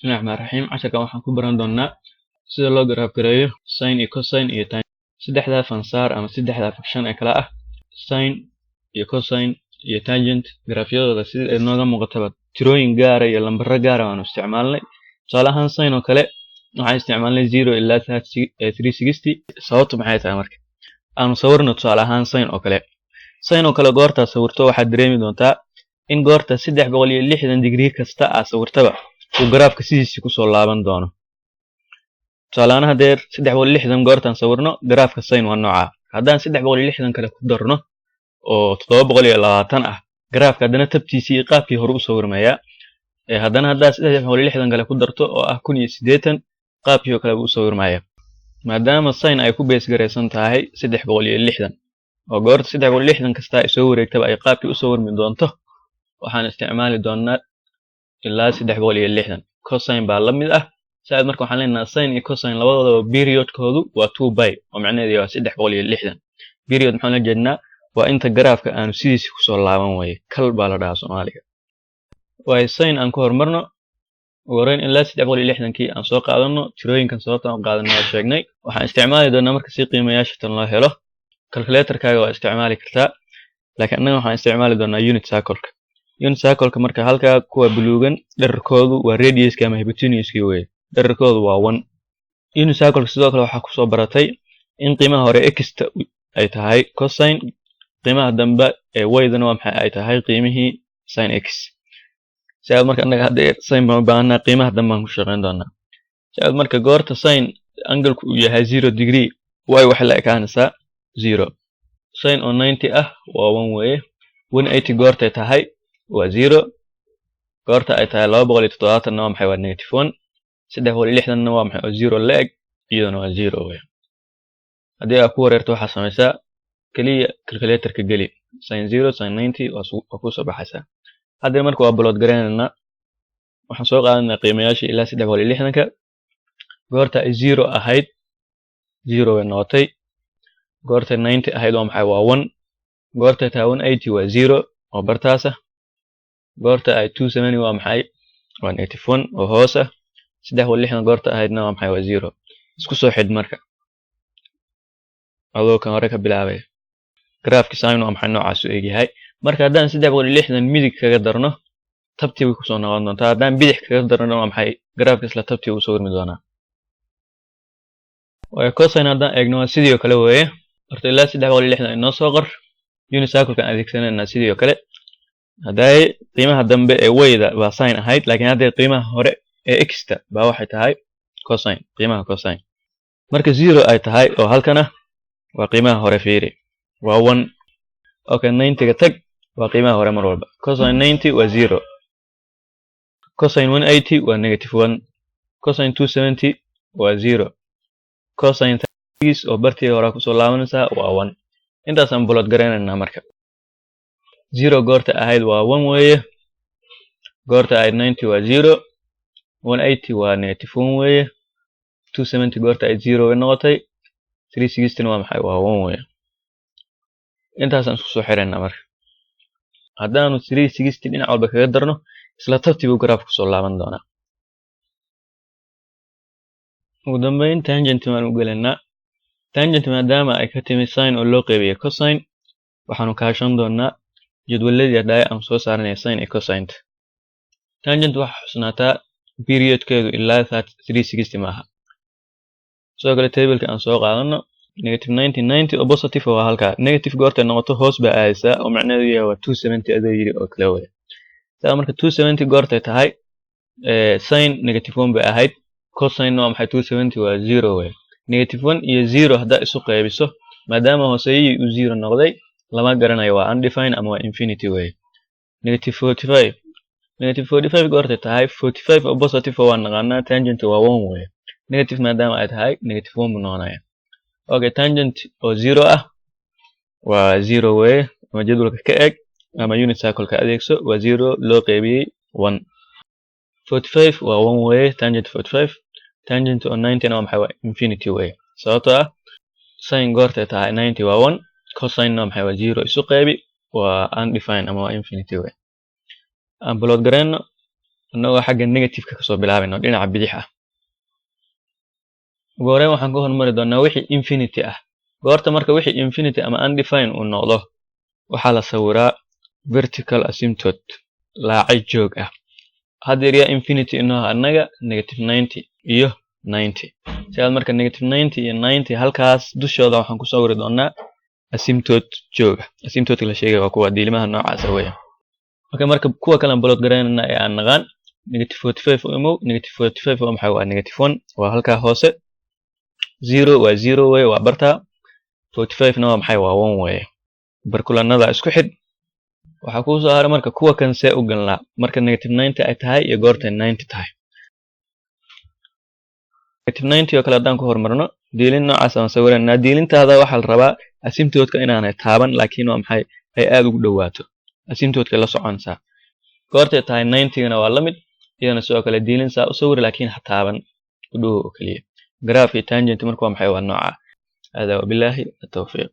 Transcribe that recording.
bismillahi rahmaani rahiim casharkan waxaan ku baran doonaa sida loo garaaf gareeyo sin iyo cosine iyo tan saddexda fansaar ama saddexda function ee kala ah sin iyo cosine iyo tangent garaafyadooda sida ay nooga muuqataba tirooyin gaar ah iyo lambaro gaar ah aan isticmaalnay tusaale ahaan sin oo kale waxaan isticmaalnay 0 ilaa 360 sababtu maxay tahay marka aanu sawirno tusaale ahaan sin oo kale goorta sawirto waxaad dareemi doontaa in goorta 360 degree kasta aad sawirtaba uu garaafka sidiisii ku soo laaban doono tusaalahan hadeer 360 goortan sawirno garaafka sin waa nooca haddaan 360 kale ku darno oo 720 ah garaafka haddana tabtiisii iyo qaabkii hore u sawirmaya haddana haddaad 360 kale ku darto oo ah 1080 qaabkii oo kale u sawirmaya maadaama sin ay ku bees gareysan tahay 360 oo goorta 360 kasta ay soo wareegtaba ay qaabkii u sawirmi doonto waxaan isticmaali doonaa ilaa 360 cosine baa la mid ah saad marka waxaan leenahay sin iyo cosine labadooda periodkoodu waa 2 oo macnaheedu waa 360 period maxaan la jeednaa waa inta garaafka aanu sidiisii ku soo laaban waayay kal baa la dhahaa Soomaaliga way sin aan ku hormarno wareen ilaa 360 kii aan soo qaadano tirooyinkan sababta aan qaadano waa sheegnay waxaan isticmaali doonaa marka si qiimayaasha tan loo helo calculator-kaaga waa isticmaali kartaa laakiin anaga waxaan isticmaali doonaa unit circle marka halka kuwa buluugan dhererkoodu waa radius-ka ama hypotenuse-ka weeye dhererkoodu waa 1 unit circle sidoo kale waxa ku soo baratay in qiimaha hore x ay tahay cosine qiimaha dambe ee y-dana waa maxay ay tahay qiimihii sin x sabab marka anaga hadda sin baan u baahanaa qiimaha dambe aan ku shaqeyn doonaa sabab marka goorta sin angle-ku uu yahay 0 degree y waxa la ekaanaysaa 0 sin oo 90 ah waa 1 weeye 180 goorta tahay waa 0 goorta ay tahay 270 na waa maxay waa -1 360 na waa maxay oo 0 la eg iyadana waa 0 weeye haddii aad ku wareerto waxaa samaysaa kaliya calculator-ka geli sin 0 sin 90 waa ku soo baxaysaa hadda marka waa plot gareynaynaa waxaan soo qaadanaa qiimayaasha ilaa 360ka goorta ay 0 ahayd 0 way noqotay goorta 90 ahayd waa maxay waa 1 goorta tahay 180 waa 0 oo bartaas ah goorta ay 270 waa maxay waa 81 oo hoos ah 360 goorta ahaydna waa maxay waa 0 isku soo xid marka adoo kan hore ka bilaabay graafki sin waa maxay noocaas u egyahay marka haddaan 360 midig kaga darno tabtii way ku soo noqon doontaa haddaan bidix kaga darno waa maxay graafka isla tabtii uu soo warmi doonaa way cosine haddaan eegno waa sidii oo kale weeye horta ilaa 360 inoo soo qor unit circle-kan adeegsanayna sidii oo kale hadday qiimaha dambe ee y-da waa sin ahayd laakiin hadda qiimaha hore ee x-ta baa waxay tahay cosine qiimaha cosine marka 0 ay tahay oo halkana waa qiimaha hore fiiri waa 1 okay 90 ga tag waa qiimaha hore mar walba cosine 90 waa 0 cosine 180 waa -1 cosine 270 waa 0 cosine 30 oo bartii hore ku soo laabanaysa waa 1 intaas aan plot gareynaynaa marka 0 goorta ahayd waa 1 weeye goorta ay 90 waa 0 180 waa -1 weeye 270 goorta ay 0 way noqotay 360 waa maxay waa 1 weeye intaas aan isku soo xireynaa marka haddaanu 360 dhinac walba kaga darno isla tabtiibu garaaf ku soo laaban doonaa ugu dambeyn tangent waan u gelaynaa tangent maadaama ay ka timi sin oo loo qeybiyo cosine waxaanu kaashan doonaa jadwaladii hadhaaya aan soo saaranay sin iyo cosine tangent waxa xusnaataa periodkeedu ilaa 360 maaha sidoo kale table-ka aan soo qaadano -90 90 oo positive waa halka negative goorta noqoto hoos baa aadaysaa oo macnaheedu yahay waa 270 adoo yiri oo kale weeye sabab marka 270 goorta tahay sin -1 bay ahayd cosine waa maxay 270 waa 0 weeye -1 iyo 0 haddaa isu qaybiso maadaama hooseeyay uu 0 noqday lama garanayo waa undefined ama waa infinity weeye -45 goorta tahay 45 oo positive waa naqaanaa tangent waa 1 weeye negative maadaama ay tahay -1 buu noqonayaa okay tangent oo 0 ah waa 0 weeye ama jadwalka ka eeg ama unit circle-ka adeegso waa 0 loo qaybiyay 1 45 waa 1 weeye tangent 45 tangent oo 90 waa maxay waa infinity weeye sababtoo ah sin goorta tahay 90 waa 1 cosine waa maxay waa 0 isu qaybi waa undefined ama waa infinity weeye aan plot gareyno annagoo xagga negative-ka kasoo bilaabayno dhinaca bidix ah. ugu horreyn waxaan ka hormari doonaa wixii infinity ah. goorta marka wixii infinity ama undefined uu noqdo waxaa la sawiraa vertical asymptote laacay joog ah. haddeer yaa infinity inoo annaga negative 90 iyo 90. sidaas marka negative 90 iyo 90 halkaas dushooda waxaan ku sawiri doonaa asymptote jooga. asymptote la sheegay waa kuwa diilimaha noocaas ah weeyaan. okay, marka kuwa kale aan plot garaynayna ee aan naqaan negative 45 u imow. negative 45 waa maxay? waa negative 1 waa halkaa hoose. 0 waa 0 weeye waa bartaa. 45 na waa maxay? waa 1 weeye. barkulanada isku xidh. waxaa kuu soo haray marka kuwa kan see u galnaa marka negative 90 ay tahay iyo goortay 90 tahay. negative 90 oo kale haddaan ku hormarno diilin noocaas aan sawiraynaa. diilintaada waxaa la rabaa asymptote-ka inaanay taaban laakiin waa maxay? ay aad ugu dhowaato. asymptote-ka la soconaysaa. goortay tahay 90-gana waa la mid. iyadana sidoo kale diilin saa u sawir laakiin ha taaban u dhow oo keliya. graph iyo tangent marka waa maxay? waa nooca. hada wabillahi التوفيق.